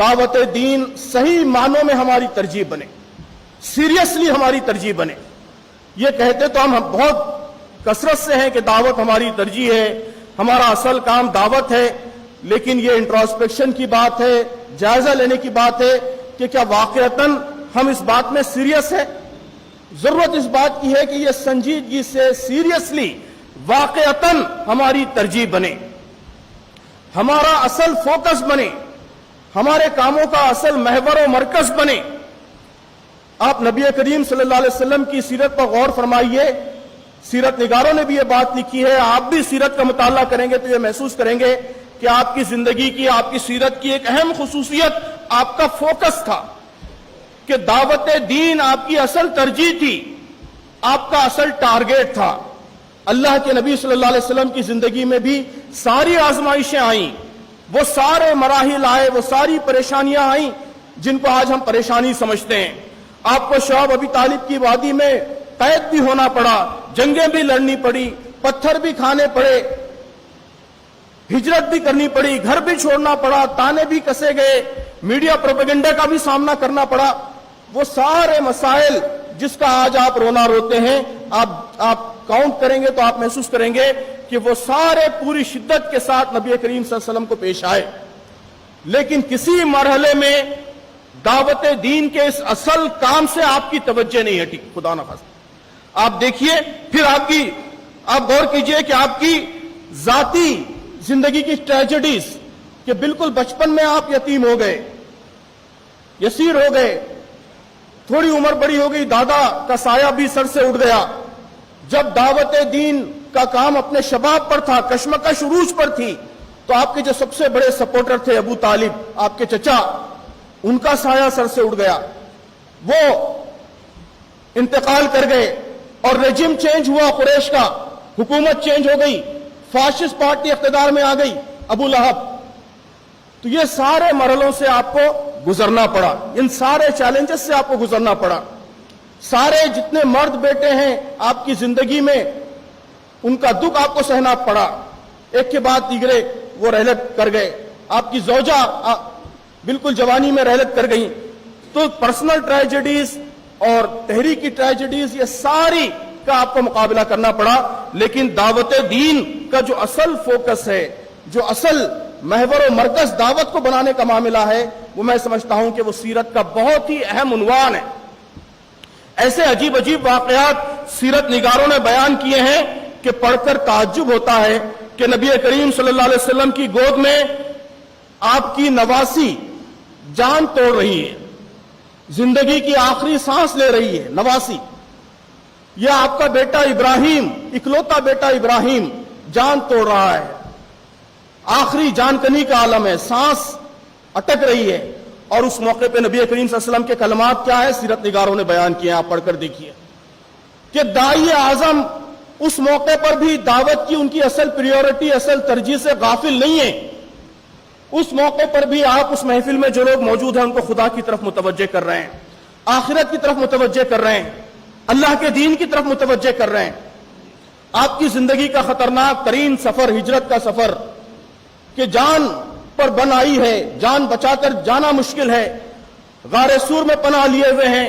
دعوت دین صحیح معنوں میں ہماری ترجیح بنے، سیریسلی ہماری ترجیح بنے۔ یہ کہتے تو ہم بہت کثرت سے ہیں کہ دعوت ہماری ترجیح ہے، ہمارا اصل کام دعوت ہے، لیکن یہ انٹراسپیکشن کی بات ہے، جائزہ لینے کی بات ہے کہ کیا واقعتاً ہم اس بات میں سیریس ہے؟ ضرورت اس بات کی ہے کہ یہ سنجیدگی سے سیریسلی واقعتاً ہماری ترجیح بنے، ہمارا اصل فوکس بنے، ہمارے کاموں کا اصل محور و مرکز بنے۔ آپ نبی کریم صلی اللہ علیہ وسلم کی سیرت پر غور فرمائیے، سیرت نگاروں نے بھی یہ بات لکھی ہے، آپ بھی سیرت کا مطالعہ کریں گے تو یہ محسوس کریں گے کہ آپ کی زندگی کی، آپ کی سیرت کی ایک اہم خصوصیت آپ کا فوکس تھا، کہ دعوت دین آپ کی اصل ترجیح تھی، آپ کا اصل ٹارگیٹ تھا۔ اللہ کے نبی صلی اللہ علیہ وسلم کی زندگی میں بھی ساری آزمائشیں آئیں، وہ سارے مراحل آئے، وہ ساری پریشانیاں آئیں جن کو آج ہم پریشانی سمجھتے ہیں۔ آپ کو شعیب ابی طالب کی وادی میں قید بھی ہونا پڑا، جنگیں بھی لڑنی پڑی، پتھر بھی کھانے پڑے، ہجرت بھی کرنی پڑی، گھر بھی چھوڑنا پڑا، تانے بھی کسے گئے، میڈیا پروپیگنڈا کا بھی سامنا کرنا پڑا۔ وہ سارے مسائل جس کا آج آپ رونا روتے ہیں، آپ کاؤنٹ کریں گے تو آپ محسوس کریں گے کہ وہ سارے پوری شدت کے ساتھ نبی کریم صلی اللہ علیہ وسلم کو پیش آئے، لیکن کسی مرحلے میں دعوت دین کے اس اصل کام سے آپ کی توجہ نہیں ہٹی، خدا نہ خواستہ۔ آپ دیکھیے، پھر آپ غور کیجئے کہ آپ کی ذاتی زندگی کی ٹریجڈیز، کہ بالکل بچپن میں آپ یتیم ہو گئے، یسیر ہو گئے، تھوڑی عمر بڑی ہو گئی، دادا کا سایہ بھی سر سے اٹھ گیا۔ جب دعوت دین کا کام اپنے شباب پر تھا، کشمکش عروج پر تھی، تو آپ کے جو سب سے بڑے سپورٹر تھے ابو طالب، آپ کے چچا، ان کا سایہ سر سے اٹھ گیا، وہ انتقال کر گئے، اور رجیم چینج ہوا قریش کا، حکومت چینج ہو گئی، فاشسٹ پارٹی اقتدار میں آ گئی، ابو لہب۔ تو یہ سارے مرحلوں سے آپ کو گزرنا پڑا، ان سارے چیلنجز سے آپ کو گزرنا پڑا۔ سارے جتنے مرد بیٹے ہیں آپ کی زندگی میں، ان کا دکھ آپ کو سہنا پڑا، ایک کے بعد دیگرے وہ رحلت کر گئے، آپ کی زوجہ بالکل جوانی میں رحلت کر گئیں۔ تو پرسنل ٹریجڈیز اور تحریکی ٹریجڈیز، یہ ساری کا آپ کو مقابلہ کرنا پڑا، لیکن دعوت دین کا جو اصل فوکس ہے، جو اصل محور و مرکز دعوت کو بنانے کا معاملہ ہے، وہ میں سمجھتا ہوں کہ وہ سیرت کا بہت ہی اہم عنوان ہے۔ ایسے عجیب عجیب واقعات سیرت نگاروں نے بیان کیے ہیں کہ پڑھ کر تعجب ہوتا ہے کہ نبی کریم صلی اللہ علیہ وسلم کی گود میں آپ کی نواسی جان توڑ رہی ہے، زندگی کی آخری سانس لے رہی ہے، نواسی۔ یہ آپ کا بیٹا ابراہیم، اکلوتا بیٹا ابراہیم جان توڑ رہا ہے، آخری جان کنی کا عالم ہے، سانس اٹک رہی ہے، اور اس موقع پہ نبی کریم صلی اللہ علیہ وسلم کے کلمات کیا ہے، سیرت نگاروں نے بیان کیے ہیں، آپ پڑھ کر دیکھیے کہ داعی اعظم اس موقع پر بھی دعوت کی ان کی اصل پریورٹی، اصل ترجیح سے غافل نہیں ہے۔ اس موقع پر بھی آپ اس محفل میں جو لوگ موجود ہیں ان کو خدا کی طرف متوجہ کر رہے ہیں، آخرت کی طرف متوجہ کر رہے ہیں، اللہ کے دین کی طرف متوجہ کر رہے ہیں۔ آپ کی زندگی کا خطرناک ترین سفر، ہجرت کا سفر، کہ جان پر بن آئی ہے، جان بچا کر جانا مشکل ہے، غار سور میں پناہ لیے ہوئے ہیں،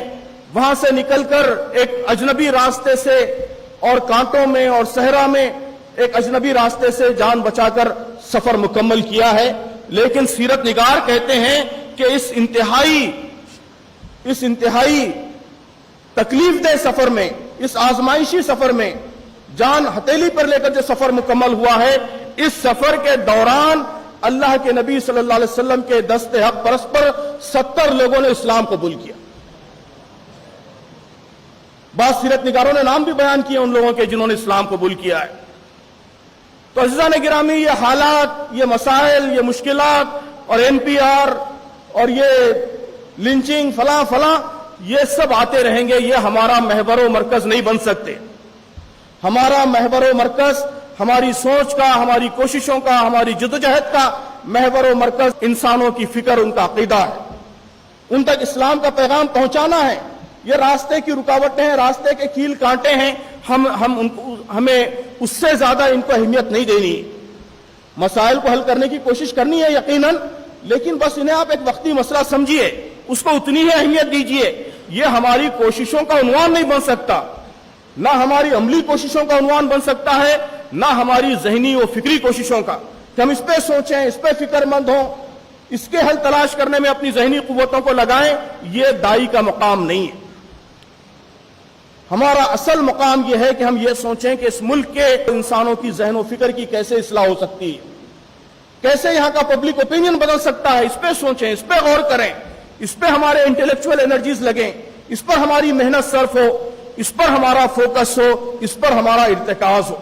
وہاں سے نکل کر ایک اجنبی راستے سے اور کانٹوں میں اور صحرا میں ایک اجنبی راستے سے جان بچا کر سفر مکمل کیا ہے۔ لیکن سیرت نگار کہتے ہیں کہ اس انتہائی تکلیف دہ سفر میں، اس آزمائشی سفر میں، جان ہتھیلی پر لے کر جو سفر مکمل ہوا ہے، اس سفر کے دوران اللہ کے نبی صلی اللہ علیہ وسلم کے دست حق پرست پر 70 لوگوں نے اسلام قبول کیا۔ بعض سیرت نگاروں نے نام بھی بیان کیے ان لوگوں کے جنہوں نے اسلام قبول کیا ہے۔ تو عزیزان گرامی، یہ حالات، یہ مسائل، یہ مشکلات اور NPR اور یہ لنچنگ فلاں فلاں، یہ سب آتے رہیں گے، یہ ہمارا محور و مرکز نہیں بن سکتے۔ ہمارا محور و مرکز ہماری سوچ کا، ہماری کوششوں کا، ہماری جدوجہد کا محور و مرکز انسانوں کی فکر، ان کا عقیدہ ہے، ان تک اسلام کا پیغام پہنچانا ہے۔ یہ راستے کی رکاوٹیں ہیں، راستے کے کیل کانٹے ہیں، ہمیں اس سے زیادہ ان کو اہمیت نہیں دینی، مسائل کو حل کرنے کی کوشش کرنی ہے یقیناً، لیکن بس انہیں آپ ایک وقتی مسئلہ سمجھیے, اس کو اتنی ہی اہمیت دیجیے. یہ ہماری کوششوں کا عنوان نہیں بن سکتا, نہ ہماری عملی کوششوں کا عنوان بن سکتا ہے, نہ ہماری ذہنی و فکری کوششوں کا, کہ ہم اس پہ سوچیں, اس پہ فکر مند ہوں, اس کے حل تلاش کرنے میں اپنی ذہنی قوتوں کو لگائیں. یہ دائی کا مقام نہیں ہے. ہمارا اصل مقام یہ ہے کہ ہم یہ سوچیں کہ اس ملک کے انسانوں کی ذہن و فکر کی کیسے اصلاح ہو سکتی ہے, کیسے یہاں کا پبلک اوپینین بدل سکتا ہے. اس پہ سوچیں, اس پہ غور کریں, اس پہ ہمارے انٹلیکچوئل انرجیز لگیں, اس پر ہماری محنت صرف ہو, اس پر ہمارا فوکس ہو, اس پر ہمارا ارتکاز ہو.